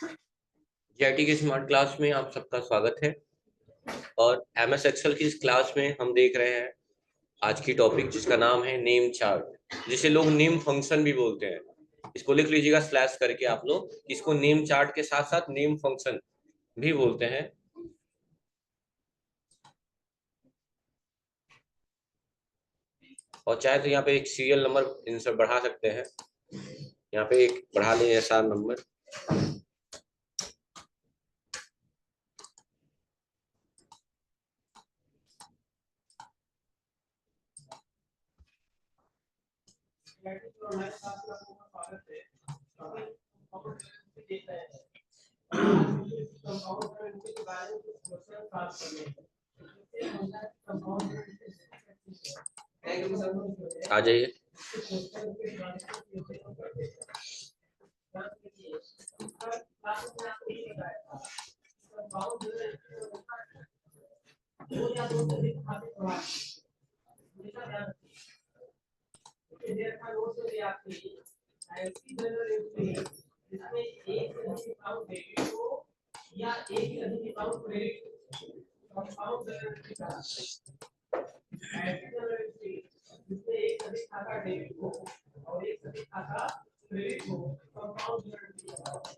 GIT की smart class में आप सबका स्वागत है। और एमएस एक्सेल की इस क्लास में हम देख रहे हैं आज की टॉपिक जिसका नाम है नेम चार्ट, जिसे लोग नेम फंक्शन भी बोलते हैं। इसको लिख लीजिएगा स्लैश करके आप लोग, इसको नेम चार्ट के साथ साथ नेम फंक्शन भी बोलते हैं। और चाहे तो यहाँ पे एक सीरियल नंबर इंसर्ट बढ़ा सकते हैं, यहाँ पे एक बढ़ा लें एसआर नंबर। आ जाइए।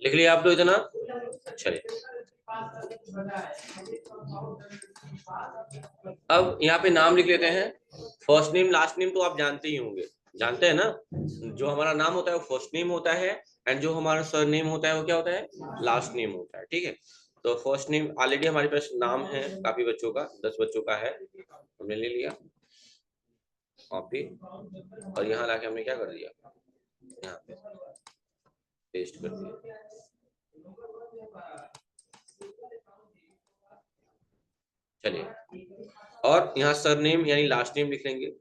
लिख लिया आप लोग इतना? चलिए, अब यहाँ पे नाम लिख लेते हैं। फर्स्ट नेम लास्ट नेम तो आप जानते ही होंगे, जानते हैं ना। जो हमारा नाम होता है वो फर्स्ट नेम होता है, एंड जो हमारा सर नेम होता है वो क्या होता है? लास्ट नेम होता है। ठीक है, तो फर्स्ट नेम ऑलरेडी हमारे पास नाम है काफी बच्चों का, 10 बच्चों का है, हमने ले लिया कॉपी, और यहाँ लाके हमने क्या कर दिया, यहाँ पे पेस्ट कर दिया। चलिए, और यहाँ सरनेम यानी लास्ट नेम लिख लेंगे।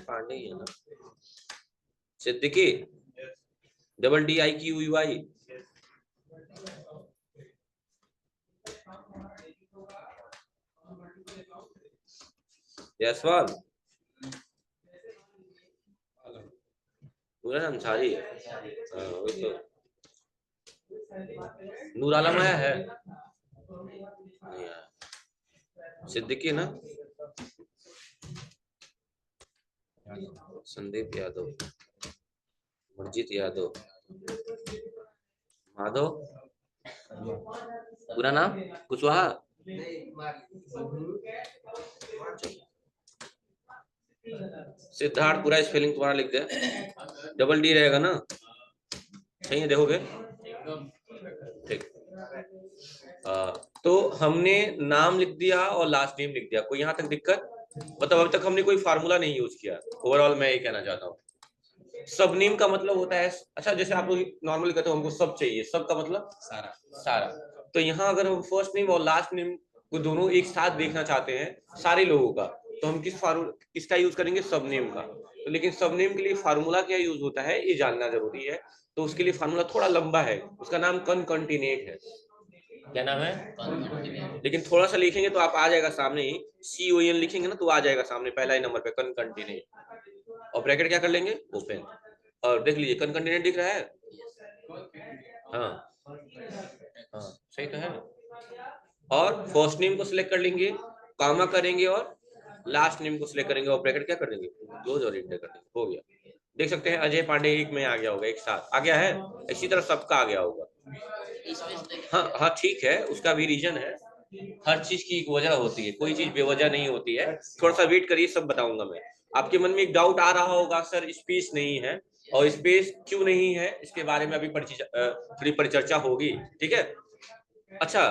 पांडे ही है ना? सिद्दीकी, DIQUY। जायसवाल, पूरा अंसारी है। वही तो। नूर आलम आया है? नहीं आया। सिद्दीकी ना? संदीप यादव, मर्जित यादव, माधव, पूरा नाम कुशवाहा। सिद्धार्थ, पूरा स्पेलिंग तुम्हारा लिख दे, DD रहेगा ना? सही है, देखोगे? ठीक। तो हमने नाम लिख दिया और लास्ट नेम लिख दिया। कोई यहाँ तक दिक्कत? मतलब अभी तक हमने कोई फार्मूला नहीं यूज किया। ओवरऑल मैं ये कहना चाहता हूँ, सब नेम का मतलब होता है, अच्छा जैसे आप लोग नॉर्मली कहते हो हमको सब चाहिए, सब का मतलब सारा सारा। तो यहाँ अगर हम फर्स्ट नेम और लास्ट नेम को दोनों एक साथ देखना चाहते हैं सारे लोगों का, तो हम किसका यूज करेंगे? सब नेम का। तो लेकिन सब नेम के लिए फार्मूला क्या यूज होता है ये जानना जरूरी है। तो उसके लिए फार्मूला थोड़ा लंबा है, उसका नाम कॉनकैटिनेट है। क्या नाम है? लेकिन थोड़ा सा लिखेंगे तो आप आ जाएगा सामने ही, CON लिखेंगे ना तो आ जाएगा सामने पहला ही नंबर पे, कॉनकैटिनेट। और ब्रैकेट क्या कर लेंगे? ओपन। और देख लीजिए कॉनकैटिनेट दिख रहा है? हाँ हाँ, सही तो है। और फर्स्ट नेम को सिलेक्ट कर लेंगे, कामा करेंगे, और लास्ट नेम को सिलेक्ट करेंगे और ब्रैकेट क्या कर देंगे? क्लोज और एंटर कर देंगे। हो गया। देख सकते हैं अजय पांडे एक में आ गया होगा, एक साथ आ गया है। इसी तरह सबका आ गया होगा। हाँ हाँ, ठीक है, उसका भी रीजन है। हर चीज की एक वजह होती है, कोई चीज बेवजह नहीं होती है। थोड़ा सा वेट करिए, सब बताऊंगा मैं। आपके मन में एक डाउट आ रहा होगा, सर स्पेस नहीं है, और स्पेस क्यों नहीं है इसके बारे में अभी थोड़ी परिचर्चा होगी। ठीक है। अच्छा,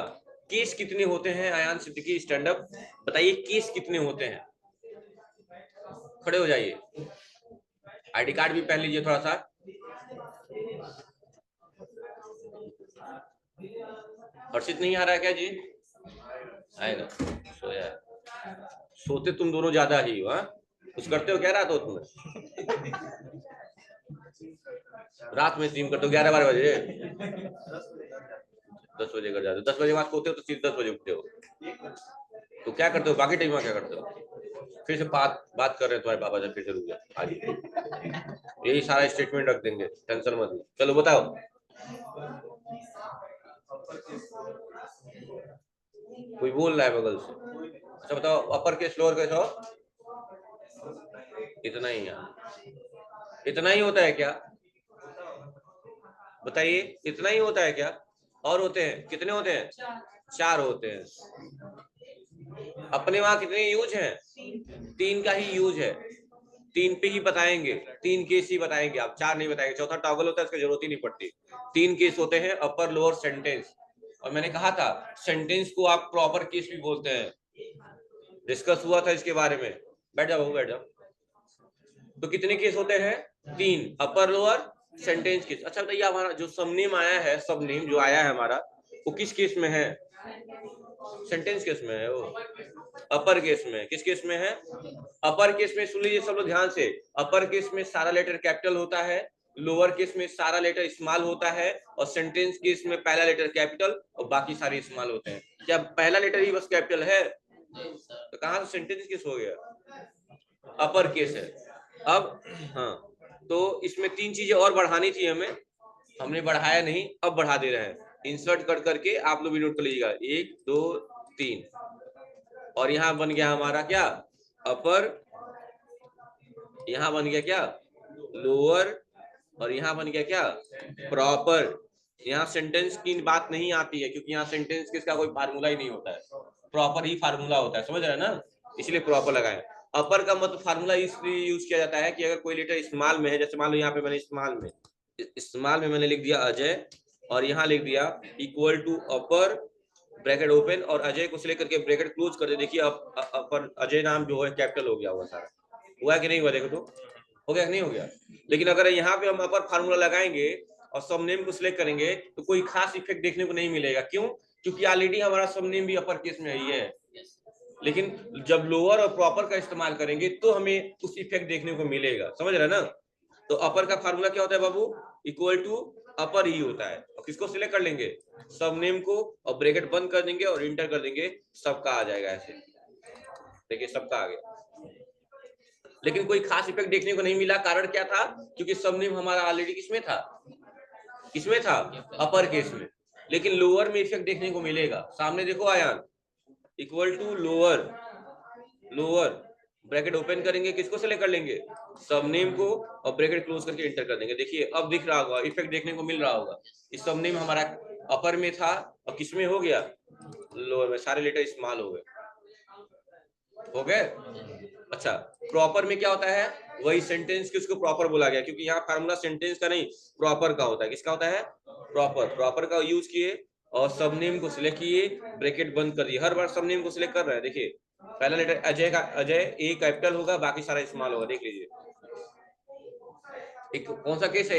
केस कितने होते हैं आयान सिद्दीकी? स्टैंड अप बताइए, केस कितने होते हैं? खड़े हो जाइए, आईडी कार्ड भी पहन लीजिए थोड़ा सा। हर्षित नहीं आ रहा है क्या जी? आएगा, सोया है। सोते तुम दोनों ज्यादा ही हो, हाँ? कुछ करते हो क्या रात हो तुम्हें? रात में स्ट्रीम करते हो 11-12 बजे? 10 बजे कर जाते हो, 10 बजे बाद सोते हो तो सीधे 10 बजे उठते हो। तो क्या करते हो बाकी टाइम में, क्या करते हो? फिर से बात कर रहे हैं तुम्हारे पापा से, फिर से रुक गया आगे, यही सारा स्टेटमेंट रख देंगे, टेंशन मत लो। चलो बताओ, कोई बोल रहा है बगल से। अच्छा बताओ, अपर केस लोअर केस हो, इतना ही है, इतना ही होता है क्या? बताइए, इतना ही होता है क्या? और होते हैं? कितने होते हैं? 4 होते हैं। अपने वहां कितने यूज है? 3 का ही यूज है, 3 पे ही बताएंगे, 3 केस ही बताएंगे, आप 4 नहीं बताएंगे। चौथा टॉगल होता है, उसकी जरूरत ही नहीं पड़ती। 3 केस होते हैं, अपर लोअर सेंटेंस। और मैंने कहा था सेंटेंस को आप प्रॉपर केस भी बोलते हैं, डिस्कस हुआ था इसके बारे में। बैठ जाओ, बैठ जाओ। तो कितने केस होते हैं? 3, अपर लोअर सेंटेंस केस। अच्छा बताइए, हमारा जो सबनेम आया है, सबनेम जो आया है हमारा, वो किस केस में है? सेंटेंस केस में है वो, अपर केस में। किस केस में है? अपर केस में। सुन लीजिए सब लोग ध्यान से, अपर केस में सारा लेटर कैपिटल होता है, लोअर केस में सारा लेटर स्मॉल होता है, और सेंटेंस केस में पहला लेटर कैपिटल और बाकी सारे स्मॉल होते हैं। क्या पहला लेटर ही बस कैपिटल है? तो कहां से सेंटेंस केस हो गया? अपर केस है। अब हाँ, तो इसमें 3 चीजें और बढ़ानी थी हमें, हमने बढ़ाया नहीं, अब बढ़ा दे रहे हैं। इंसर्ट कर करके आप लोग भी नोट कर लीजिएगा, 1 2 3। और यहाँ बन गया हमारा क्या? अपर, यहाँ बन गया क्या? लोअर, और यहाँ बन गया क्या? प्रॉपर। यहाँ सेंटेंस की बात नहीं आती है, क्योंकि यहाँ सेंटेंस किसका कोई फार्मूला ही नहीं होता है, प्रॉपर ही फार्मूला होता है, समझ रहे हैं ना? इसलिए प्रॉपर लगाए। अपर का मतलब फार्मूला इसलिए यूज किया जाता है कि अगर कोई लेटर स्मॉल में है, जैसे मान लो यहाँ पे मैंने स्मॉल में मैंने लिख दिया अजय, और यहाँ लिख दिया equal to upper bracket open, और अजय को सिलेक्ट करके ब्रैकेट क्लोज कर दे। देखिए अपर अजय नाम जो है कैपिटल हो गया हुआ सारा। हुआ कि नहीं हुआ? देखो तो, हो गया कि नहीं हो गया? लेकिन अगर यहाँ पे हम अपर फार्मूला लगाएंगे और सब नेम को सिलेक्ट करेंगे तो कोई खास इफेक्ट देखने को नहीं मिलेगा। क्यों? क्योंकि ऑलरेडी हमारा सब नेम भी अपर केस में ही है। लेकिन जब लोअर और प्रॉपर का इस्तेमाल करेंगे तो हमें उस इफेक्ट देखने को मिलेगा, समझ रहे ना? तो अपर का फार्मूला क्या होता है बाबू? इक्वल टू अपर ही होता है। और किसको सिलेक्ट कर लेंगे? सब नेम को, और ब्रैकेट बंद कर देंगे और इंटर कर देंगे, सबका आ जाएगा ऐसे। देखिए सबका आ गया। लेकिन कोई खास इफेक्ट देखने को नहीं मिला। कारण क्या था? क्योंकि सब नेम हमारा ऑलरेडी किसमें था? किसमें था? अपर केस में। लेकिन लोअर में इफेक्ट देखने को मिलेगा। सामने देखो Ayaan, equal to lower, lower bracket open करेंगे, किसको सिलेक्ट कर लेंगे? सब नेम को, और ब्रैकेट क्लोज करके एंटर कर देंगे। देखिए अब दिख रहा होगा, इफेक्ट देखने को मिल रहा होगा। इस सब नेम हमारा अपर में था और किस में हो गया? लोअर में। सारे लेटर स्मॉल हो गए, हो गए। अच्छा, प्रॉपर में क्या होता है? वही सेंटेंस की उसको प्रॉपर बोला गया, क्योंकि यहाँ फार्मूला सेंटेंस का नहीं प्रॉपर का होता है। किसका होता है? प्रॉपर। प्रॉपर का यूज किए और सब नेम को सिलेक्ट किए, ब्रैकेट बंद कर दिए। हर बार सब नेम को सिलेक्ट कर रहे हैं। देखिए पहला लेटर अजय का, अजय ए कैपिटल होगा, बाकी सारा स्मॉल होगा। देख लीजिए, एक कौन सा केस है?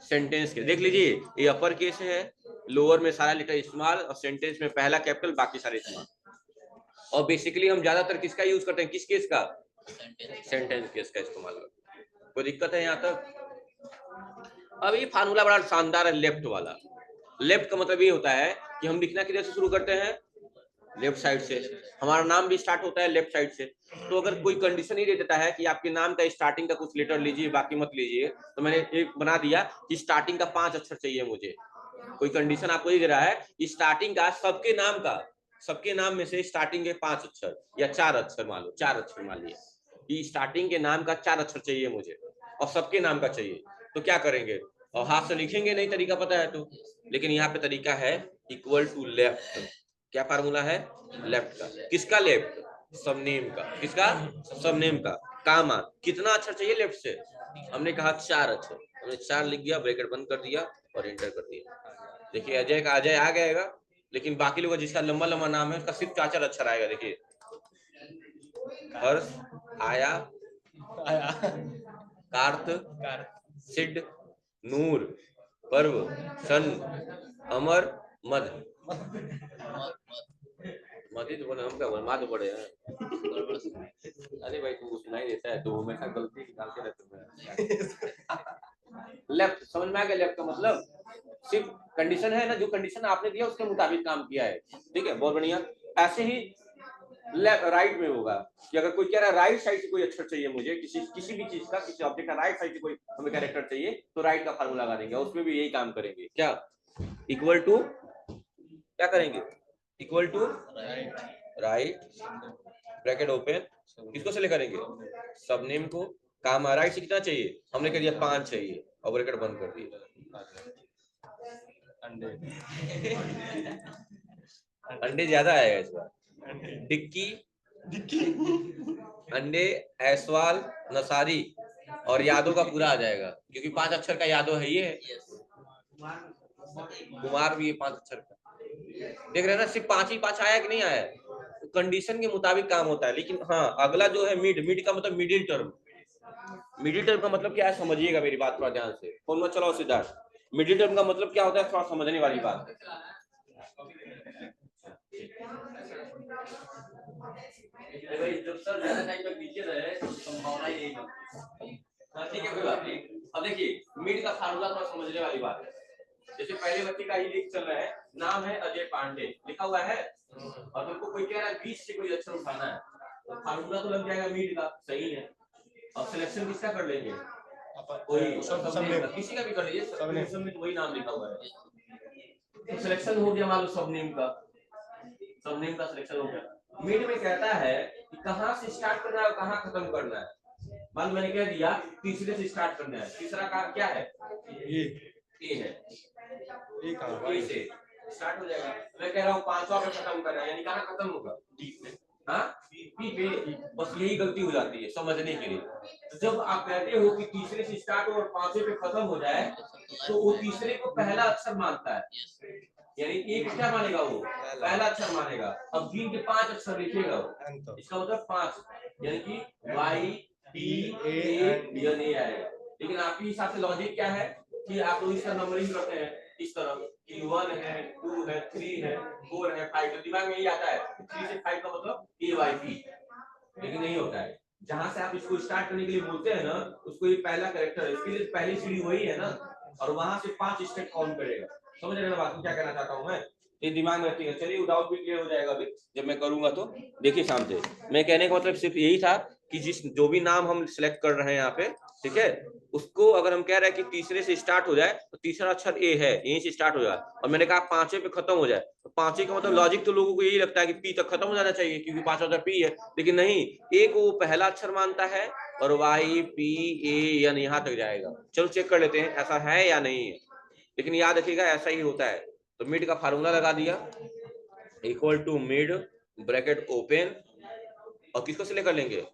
सेंटेंस के। देख लीजिए, ये अपर केस है, लोअर में सारा लेटर स्मॉल, और सेंटेंस में पहला कैपिटल बाकी सारे स्मॉल। और बेसिकली हम ज्यादातर किसका यूज करते हैं? किस केस का? सेंटेंस केस का इस्तेमाल करते हैं। कोई दिक्कत है यहाँ तक? अब ये फार्मूला बड़ा शानदार है, लेफ्ट वाला। लेफ्ट का मतलब ये होता है कि हम लिखना किधर से शुरू करते हैं? लेफ्ट साइड से। हमारा नाम भी स्टार्ट होता है लेफ्ट साइड से। तो अगर कोई कंडीशन ही दे देता है कि आपके नाम का स्टार्टिंग का कुछ लेटर लीजिए, बाकी मत लीजिए, तो मैंने एक बना दिया कि स्टार्टिंग का 5 अक्षर चाहिए मुझे। कोई कंडीशन आपको ये दे रहा है, स्टार्टिंग का सबके नाम का, सबके नाम में से स्टार्टिंग के 5 अक्षर या 4 अक्षर, मान लो 4 अक्षर मान लिया कि स्टार्टिंग के नाम का 4 अक्षर चाहिए मुझे, और सबके नाम का चाहिए। तो क्या करेंगे? और हाथ से लिखेंगे नहीं, तरीका पता है तो। लेकिन यहाँ पे तरीका है इक्वल टू लेफ्ट। क्या फार्मूला है? लेफ्ट का। किसका लेफ्ट? सबनेम का। किसका? सबनेम का। कामा कितना अक्षर चाहिए लेफ्ट से? हमने कहा 4 अक्षर, हमने 4 लिख दिया, ब्रैकेट बंद कर दिया और एंटर कर दिया। देखिए अजय का अजय आ गएगा, लेकिन बाकी लोगों जिसका लंबा लंबा नाम है उसका सिर्फ 4 अक्षर आएगा। देखिए हर्ष, आया, कार्त, सिड, नूर, पर्व, सन, अमर, मध। मधी तो बोले, हम क्या बोले, माँ तो बड़े हैं। अरे भाई तू सुनाई देता है, तो हमेशा गलती निकालते रहते हैं। लेफ्ट समझ में आ गया? लेफ्ट का मतलब सिर्फ कंडीशन है ना, जो कंडीशन आपने दिया उसके मुताबिक काम किया है। ठीक है, बहुत बढ़िया। ऐसे ही लेफ्ट राइट में होगा कि अगर कोई कह रहा है राइट साइड से कोई अक्षर चाहिए मुझे, किसी भी चीज का, किसी ऑब्जेक्ट का राइट साइड से कोई हमें कैरेक्टर चाहिए, तो राइट का फार्मूला लगा देंगे। उसमें भी यही काम करेंगे, क्या इक्वल टू, क्या करेंगे, equal to right bracket open, किसको से ले करेंगे, सब नेम को, काम राइट से कितना चाहिए, हमने कह दिया 5 चाहिए और ब्रैकेट बंद कर दिया। अंडे ज्यादा आएगा इस बार, डिक्की, अंडे, ऐसवाल, नसारी और यादव का पूरा आ जाएगा, क्योंकि 5 अक्षर का यादव है ये, कुमार भी ये 5 अक्षर का। देख रहे हैं ना, सिर्फ 5 ही 5 आया कि नहीं आया, कंडीशन के मुताबिक काम होता है। लेकिन हाँ, अगला जो है मिड का मतलब मिडिल टर्म। मिडिल टर्म का मतलब क्या है, समझिएगा मेरी बात थोड़ा ध्यान से, फोन मत चलाओ सिद्धार्थ। मिडिल टर्म का मतलब क्या होता है, थोड़ा समझने वाली बात है। जब सर ज्यादा टाइम तक नीचे रहे तो संभावना यही है। ठीक है, कोई बात नहीं। अब देखिए, मिड का फार्मूला थोड़ा समझने वाली बात है। जैसे पहले बच्चे का ही लिख चल रहा है, नाम है अजय पांडे लिखा हुआ है, और तुमको कोई कह रहा है 20 से कोई अक्षर उठाना है, तो फार्मूला तो लग जाएगा मिड का, सही है। अब सिलेक्शन किसका कर लेंगे, कोई किसी का भी कर लीजिए, सब में तो वही नाम लिखा हुआ है, तो सिलेक्शन हो गया मान लो सब नेम का, सब नेम का सिलेक्शन हो गया। मिड में कहता है कि कहां से स्टार्ट करना है और कहां खत्म करना है। मान लो मैंने कह दिया तीसरे से स्टार्ट करना है, तीसरा का क्या है, ए है, ए कहां, ए से स्टार्ट हो जाएगा। मैं कह रहा हूं 5वां पे खत्म करना है, यानी कहां खत्म होगा, डी में। हाँ, पी पे, बस यही गलती हो जाती है समझने के लिए। तो जब आप कहते हो कि तीसरे से स्टार्ट हो और 5वें पे खत्म हो जाए, तो वो तीसरे को पहला अक्षर मानता है, यानी एक क्या मानेगा, वो पहला अक्षर मानेगा। अब गिन के 5 अक्षर लिखेगा वो, इसका मतलब 5, यानी कि Y T A N A आएगा। लेकिन आपके हिसाब से लॉजिक क्या है कि आप लोग इसका नंबरिंग करते हैं इस तरह कि 1 है, 2 है, 3 है, 4 है, 5, तो दिमाग में यही आता है 3 से 5 का मतलब ए वाई पी, लेकिन नहीं होता है। जहां से आप इसको स्टार्ट करने के लिए बोलते हैं ना, उसको ये पहला कैरेक्टर है, इसके लिए पहली सीढ़ी वही है ना, और वहां से 5 स्टेप काउंट करेगा। समझ रहे हैं बात को, क्या कहना चाहता हूं मैं, ये दिमाग में रखिए। है। चलिए डाउट भी क्लियर हो जाएगा अभी जब मैं करूंगा तो। देखिए शाम से मैं कहने का मतलब सिर्फ यही था कि जो भी नाम हम सिलेक्ट कर रहे हैं यहाँ पे, ठीक है, उसको अगर हम कह रहे हैं कि तीसरे से स्टार्ट हो जाए तो तीसरा अक्षर ए है, यहीं से स्टार्ट हो जाए, और मैंने कहा 5वें पे खत्म हो जाए, तो 5वें का मतलब लॉजिक तो लोगों को यही लगता है कि पी तक खत्म हो जाना चाहिए, क्योंकि 5वां अक्षर पी है। लेकिन नहीं, ए को वो पहला अक्षर मानता है और वाई पी ए एन यहाँ तक जाएगा। चलो चेक कर लेते हैं ऐसा है या नहीं है, लेकिन याद रखिएगा ऐसा ही होता है। तो मिड का फार्मूला लगा दिया, equal to mid bracket open, और किसको से लेकर लेंगे,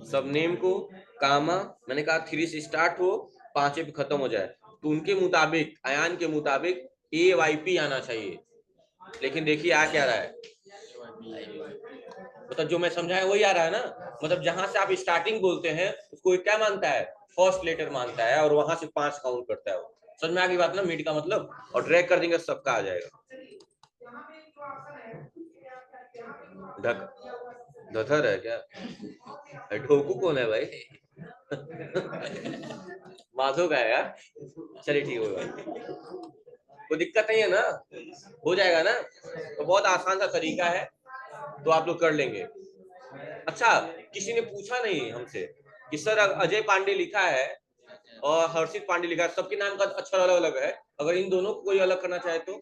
सब नेम को, कामा, मैंने कहा 3 से स्टार्ट हो 5 पे खत्म हो जाए, तो उनके मुताबिक, अयान के मुताबिक ए वाई पी आना चाहिए। लेकिन देखिए आ क्या रहा है, मतलब जो मैं समझाया वही आ रहा है ना, मतलब जहां से आप स्टार्टिंग बोलते हैं उसको क्या मानता है, फर्स्ट लेटर मानता है, और वहां से 5 काउंट करता है वो। समझ में आ गई बात ना, मिड का मतलब, और ड्रैग कर देंगे सबका आ जाएगा। धथर है क्या, ढोकू कौन है भाई? माधो का है यार, चलिए ठीक होगा, कोई दिक्कत नहीं है ना, हो जाएगा ना, तो बहुत आसान सा तरीका है, तो आप लोग कर लेंगे। अच्छा, किसी ने पूछा नहीं हमसे कि सर अजय पांडे लिखा है और हर्षित पांडे लिखा है, सबके नाम का अक्षर अलग अलग है, अगर इन दोनों को कोई अलग करना चाहे तो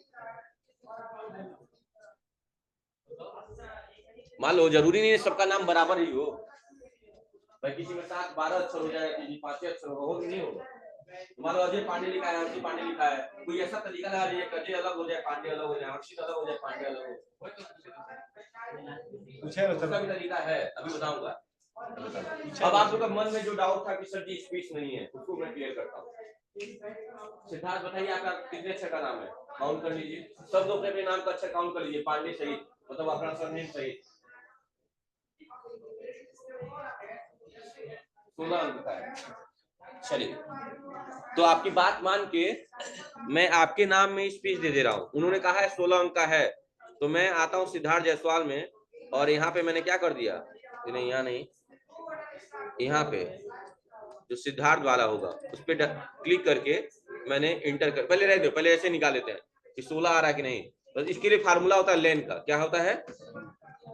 मान लो, जरूरी नहीं है सबका नाम बराबर ही हो भाई, किसी में 7-12 अक्षर हो जाए, किसी 5 अक्षर हो, नहीं होगा। मान लो अजय पांडे लिखा है, हर्षित पांडे लिखा है, कोई ऐसा तरीका लगा दीजिए कि अजय अलग हो जाए, पांडे अलग हो जाए, हर्षित अलग हो जाए, पांडे अलग हो, उसका भी तरीका है, अभी बताऊंगा। अब आप लोग का मन में जो डाउट था कि सर जी स्पीच नहीं है, उसको मैं क्लियर करता हूँ। सिद्धार्थ बताइए आपका कितने अक्षर का नाम है, काउंट कर लीजिए, सब लोग अपने नाम का अक्षर काउंट कर लीजिए, पांडे सहित, मतलब अपना सरनेम सहित। 16 अंक का है। चलिए, तो आपकी बात मान के मैं आपके नाम में स्पीच दे दे रहा हूँ। उन्होंने कहा है 16 अंक का है, तो मैं आता हूँ सिद्धार्थ जायसवाल में, और यहाँ पे मैंने क्या कर दिया, नहीं यहाँ नहीं, यहाँ पे जो सिद्धार्थ वाला होगा उस पर क्लिक करके मैंने इंटर कर, पहले रह दो, पहले ऐसे निकाल लेते हैं कि 16 आ रहा है कि नहीं। तो इसके लिए फार्मूला होता है लेन का, क्या होता है,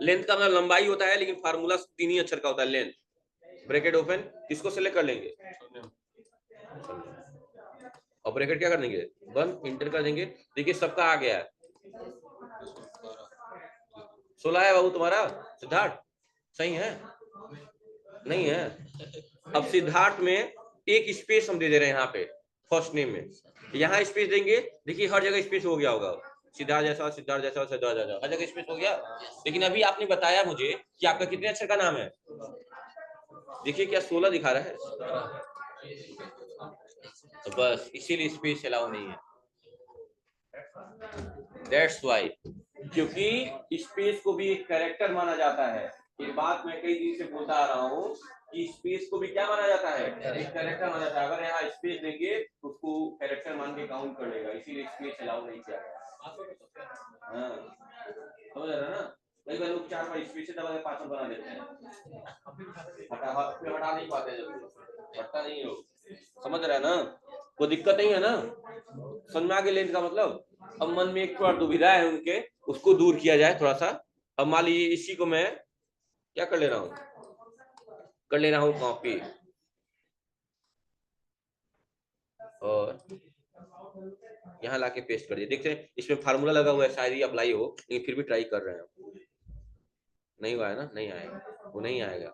लेंथ का मतलब लंबाई होता है, लेकिन फार्मूला 3 ही अक्षर का होता है, लेंथ। ब्रैकेट ओपन, किसको सेलेक्ट कर लेंगे और ब्रैकेट क्या कर देंगे, 1 इंटर कर देंगे। देखिए सबका आ गया है, 16 है बाबू तुम्हारा सिद्धार्थ, सही है नहीं है। अब सिद्धार्थ में एक स्पेस हम दे दे रहे हैं यहाँ पे फर्स्ट नेम में, यहाँ स्पेस देंगे। देखिए हर जगह स्पेस हो गया होगा, सिद्धार्थ जैसा सिद्धार्थ जैसा सिद्धार्थ जैसा, हर जगह स्पेस हो गया। लेकिन अभी आपने बताया मुझे कि आपका कितने अक्षर का नाम है, देखिए क्या 16 दिखा रहा है, तो बस इसीलिए स्पेस अलाउ नहीं है। दैट्स वाई, क्योंकि स्पेस को भी एक कैरेक्टर माना जाता है। ये बात मैं कई दिन से बोलता आ रहा हूँ कि स्पेस को भी क्या माना जाता है, एक कैरेक्टर माना जाता है। अगर यहाँ स्पेस देंगे तो उसको कैरेक्टर मान के काउंट कर लेगा, इसीलिए स्पेस अलाउ नहीं किया गया। हाँ समझ रहे ना, कई बार लोग 4 बार स्पेस से दबा के 5 बना देते हैं, हटा नहीं पाते, जब हटता नहीं हो, समझ रहे ना, कोई दिक्कत नहीं है ना, समझ में आ गया लेंथ का मतलब। अब मन में एक थोड़ा दुविधा है उनके, उसको दूर किया जाए थोड़ा सा। अब मान लीजिए इसी को मैं क्या कर ले रहा हूँ, कर ले रहा हूँ कॉपी, और यहाँ लाके पेस्ट कर दिया। देखते हैं इसमें फार्मूला लगा हुआ है, शायद ही अप्लाई हो, लेकिन फिर भी ट्राई कर रहे हैं। नहीं हुआ है ना, नहीं आएगा, वो नहीं आएगा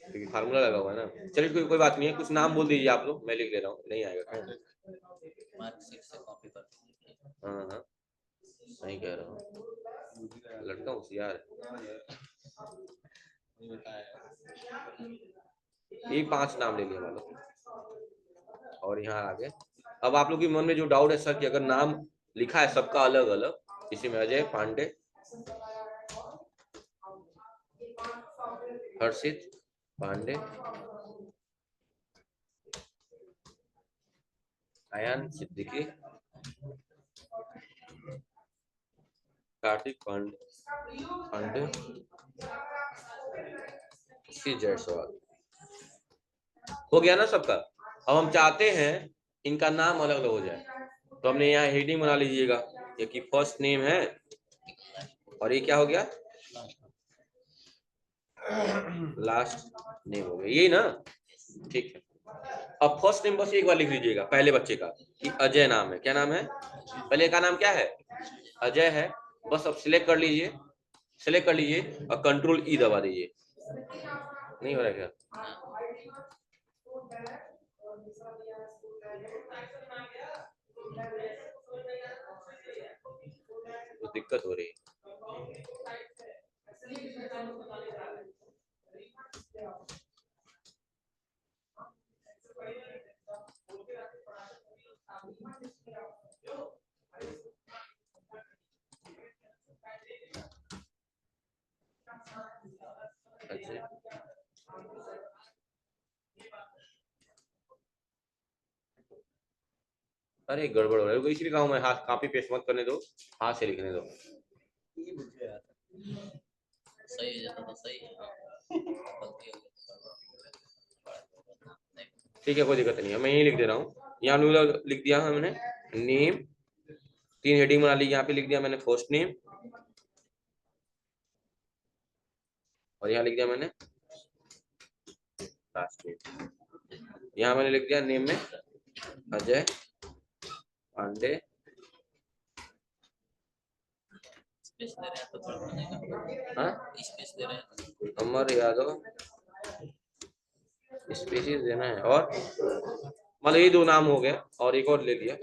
क्योंकि फार्मूला लगा हुआ है ना। चलिए कोई बात नहीं है, कुछ नाम बोल दीजिए आप लोग, मैं लिख ले रहा हूँ, नहीं आएगा। हाँ हाँ सही कह रहा हूँ, लड़का होशियार है। ये 5 नाम ले लिया मान लो, और यहाँ आगे। अब आप लोग के मन में जो डाउट है सर कि अगर नाम लिखा है सबका अलग अलग, इसी में अजय पांडे, हर्षित पांडे, आयान सिद्दीकी, कार्तिक पांडे, जायसवाल, हो गया ना सबका। अब हम चाहते हैं इनका नाम अलग अलग हो जाए, तो हमने यहाँ हेडिंग बना लीजिएगा, ये कि फर्स्ट नेम है, और ये क्या हो गया लास्ट नेम हो गया, यही ना, ठीक है। अब फर्स्ट नेम बस एक बार लिख लीजिएगा पहले बच्चे का कि अजय नाम है, क्या नाम है, पहले का नाम क्या है अजय है। बस अब सिलेक्ट कर लीजिए, सिलेक्ट कर लीजिए और कंट्रोल ई दबा दीजिए। नहीं हो रहा क्या, तो दिक्कत हो रही है। अच्छा अरे गड़बड़ हो रहा है, इसलिए कहूँ मैं हाथ कॉपी पेस्ट मत करने दो, हाथ से लिखने दो। सही है तो सही है, ठीक है कोई दिक्कत नहीं है, मैं यही लिख दे रहा हूँ। यहाँ लिख दिया हमने नेम, 3 हेडिंग बना ली, यहाँ पे लिख दिया मैंने फर्स्ट नेम, और यहाँ लिख दिया मैंने लास्ट नेम। यहाँ मैंने लिख दिया नेम में अजय पांडे, अमर यादव, स्पेसिस देना है, और मतलब ये 2 नाम हो गए, और एक और ले लिया,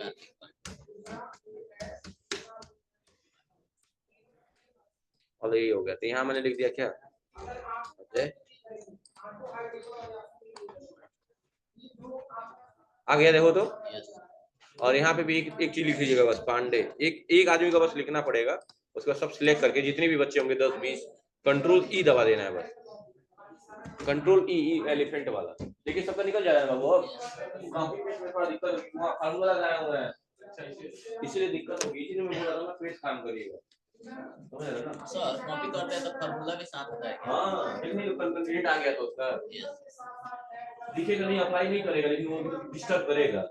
और यही हो गया। तो यहाँ मैंने लिख दिया क्या अजय, आ गया देखो तो। और यहाँ पे भी एक चीज लिख लीजिएगा बस, पांडे, एक आदमी का बस लिखना पड़ेगा, उसका सब सिलेक्ट करके जितने भी बच्चे होंगे 10-20, कंट्रोल ई दबा देना है बस, कंट्रोल ई एलिफेंट वाला। देखिए सबका निकल जाएगा बाबू। अब कॉपी पेस्ट में थोड़ा दिक्कत, वहाँ फार्मूला लगाया हुआ है, इसलिए दिक्कत होगी, इसीलिए मैं बोल रहा था पेस्ट काम करिएगा, समझ रहे ना सर, कॉपी करते हैं तो फार्मूला के साथ आता है। हाँ देखिए तो कंटेंट आ गया तो उसका दिखेगा नहीं, अप्लाई नहीं करेगा, लेकिन वो डिस्टर्ब करेगा,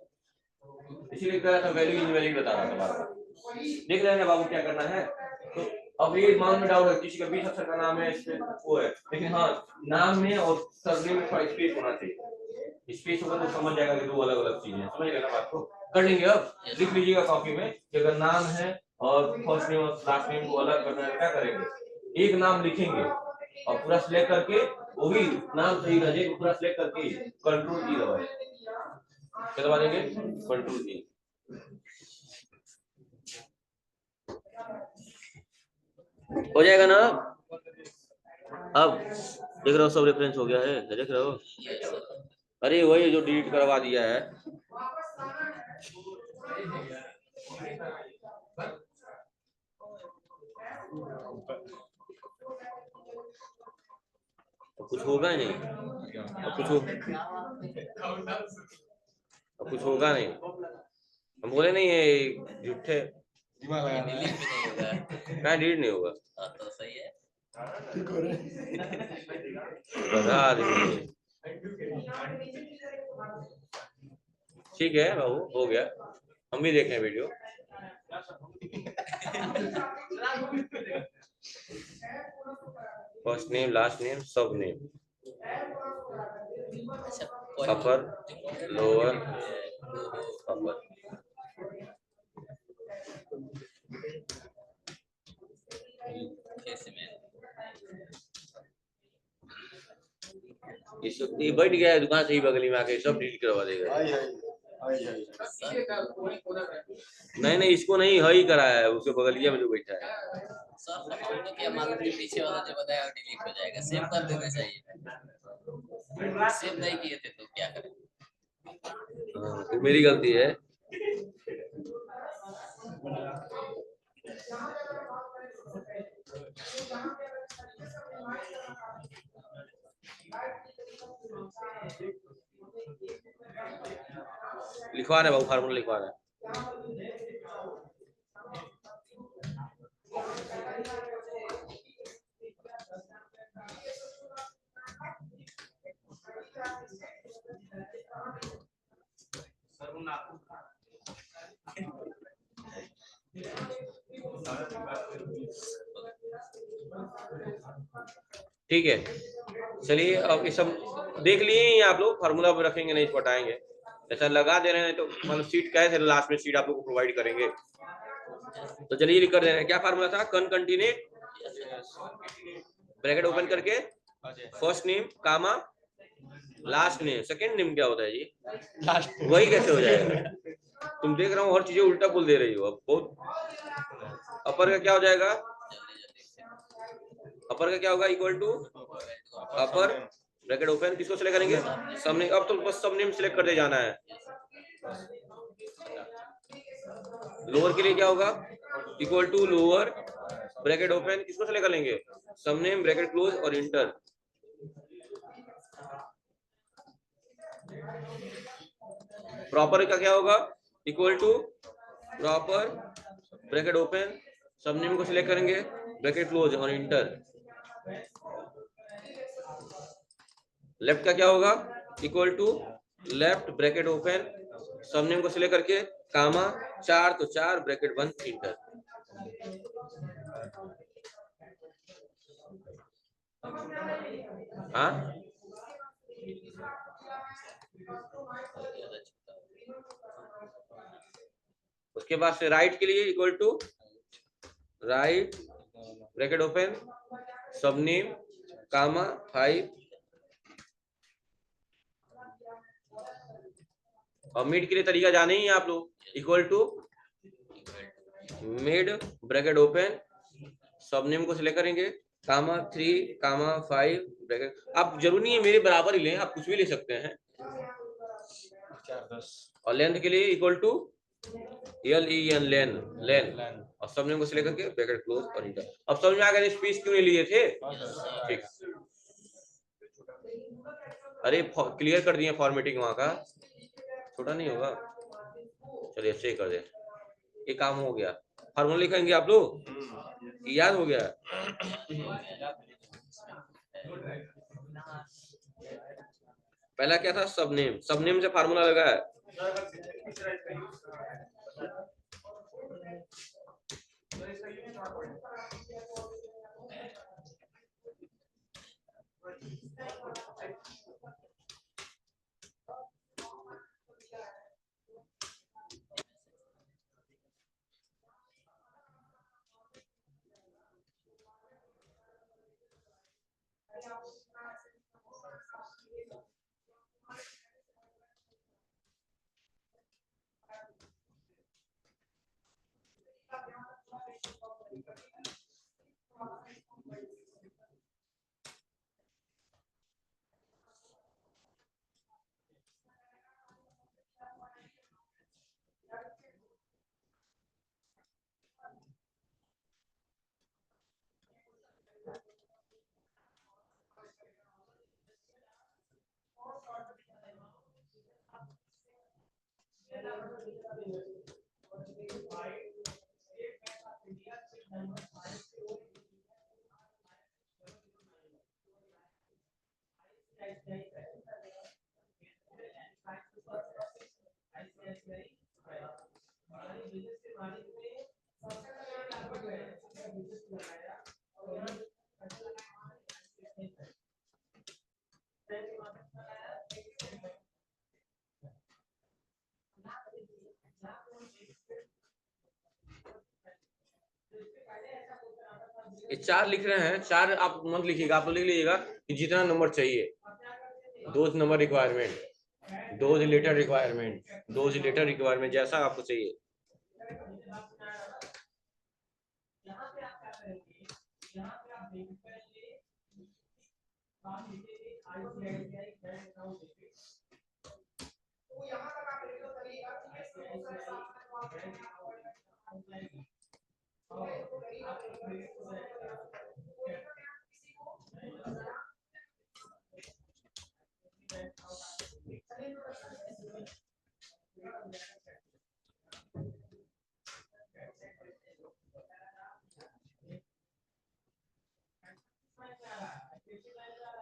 इसीलिए कह रहा था वैल्यू इनवैलिड बता रहा था बार बार। देख रहे हैं बाबू क्या करना है, तो अब ये मान में डाउट है किसी का 20 अक्षर का नाम है इसमें वो है, लेकिन हाँ नाम में और सरनेम में थोड़ा स्पेस होना चाहिए। स्पेस होगा तो समझ जाएगा कि दो अलग अलग चीजें हैं। समझ गए ना बात को? कर लेंगे। अब लिख लीजिएगा कॉपी में कि अगर नाम है और फर्स्ट नेम और लास्ट नेम को अलग करना है क्या करेंगे, एक नाम लिखेंगे और पूरा सिलेक्ट करके वही नाम सही रहे पूरा सिलेक्ट करके कंट्रोल की दबाएं। क्या दबा देंगे? कंट्रोल की। हो जाएगा ना? अब देख रहे हो सब रेफरेंस हो गया है, देख रहे हो? अरे वही जो डिलीट करवा दिया है। कुछ होगा नहीं, कुछ होगा नहीं। हम बोले नहीं ये झूठे क्या डिलीट नहीं होगा। तो सही है। ठीक है बाबू, हो गया। हम भी देखें video. First name, last name, सब नेम, अपर, लोअर, अपर। ये बैठ गया है दुकान से ही बगली में आके सब डिलीट करवा देगा। नहीं नहीं इसको नहीं हई कराया है, उसके बगलिया में जो बैठा है। सर हमको क्या मालूम कि पीछे वाला जो बताया डिलीट हो जाएगा, सेव कर देना चाहिए। सेव नहीं किए थे तो क्या करें? तो मेरी गलती है। लिखवा रहे बाबू, फार्मूला लिखवा रहे। ठीक है चलिए, अब ये सब देख लिए ही आप लोग, फार्मूला पे रखेंगे नहीं हटाएंगे, ऐसा लगा दे रहे हैं तो मतलब सीट क्या है, लास्ट में सीट आप लोग को प्रोवाइड करेंगे। तो चलिए लिख कर दे रहे हैं, क्या फार्मूला था? कनकंटीनेट ब्रैकेट ओपन करके फर्स्ट नेम कामा लास्ट नेम, सेकंड नेम क्या होता है जी? लास्ट। वही कैसे हो जाएगा? तुम देख रहा हूँ हर चीजें उल्टा बोल दे रही हो। अब बहुत अपर का क्या हो जाएगा? अपर का क्या होगा? Equal to upper bracket open, किसको सिलेक्ट करेंगे? सबने। अब तो बस सब नेम सिलेक्ट करते जाना है। लोअर के लिए क्या होगा? Equal to lower bracket open, किसको सिलेक्ट कर लेंगे? सब नेम ब्रैकेट क्लोज और इंटर। प्रॉपर का क्या होगा? Equal to proper bracket open, सब नेम को सिलेक्ट करेंगे ब्रैकेट क्लोज और इंटर। लेफ्ट का क्या होगा? Equal to left bracket open, सब नेम को सिलेक्ट करके कामा 4 तो 4 ब्रैकेट बंद इंटर। हाँ उसके बाद से राइट के लिए equal to right bracket open, सब नेम कामा 5 और मिड के लिए तरीका जाने ही आप लोग, equal to mid bracket open, सब नेम को सिलेक्ट करेंगे कामा 3 कामा 5 ब्रैकेट। आप जरूरी नहीं है मेरे बराबर ही लें, आप कुछ भी ले सकते हैं। और लेंथ के लिए इक्वल टू LEN लेन लेन और सब नेम को सिलेक्ट करके ब्रैकेट क्लोज और इंटर। अब समझ में आ गया स्पेस क्यों नहीं लिए थे? ठीक, अरे क्लियर कर दिए फॉर्मेटिंग वहां का, छोटा नहीं होगा। चलिए ऐसे ही कर दे, ये काम हो गया। फार्मूला लिखेंगे आप लोग, याद हो गया? पहला क्या था? सब नेम, सब नेम से फार्मूला लगा है। ये 4 लिख रहे हैं, 4 आप मत लिखिएगा, आप लिख लीजिएगा कि जितना नंबर चाहिए, those number requirement, those letter requirement, those letter requirement, जैसा आपको चाहिए।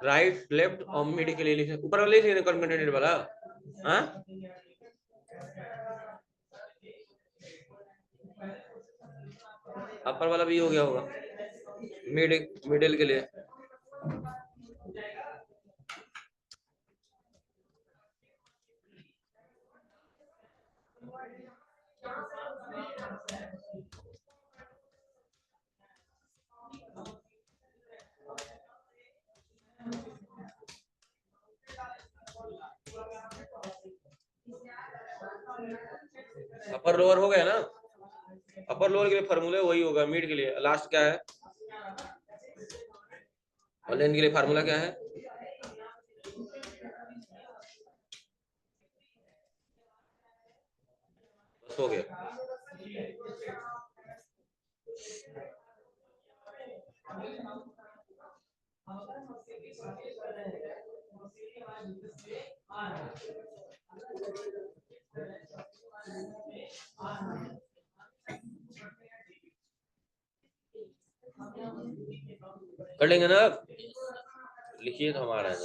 राइट, लेफ्ट और मिड के लिए लिखे, ऊपर वाले लिखे कॉन्कैटिनेटेड वाला। हाँ, अपर वाला भी हो गया होगा, मिडिल के लिए। अपर लोअर हो गया ना, अपर लोअर के लिए फार्मूला वही होगा, मिड के लिए लास्ट क्या है, और लेन के लिए फार्मूला क्या है, बस हो गया। कर लेंगे ना, लिखिए तो हमारा है।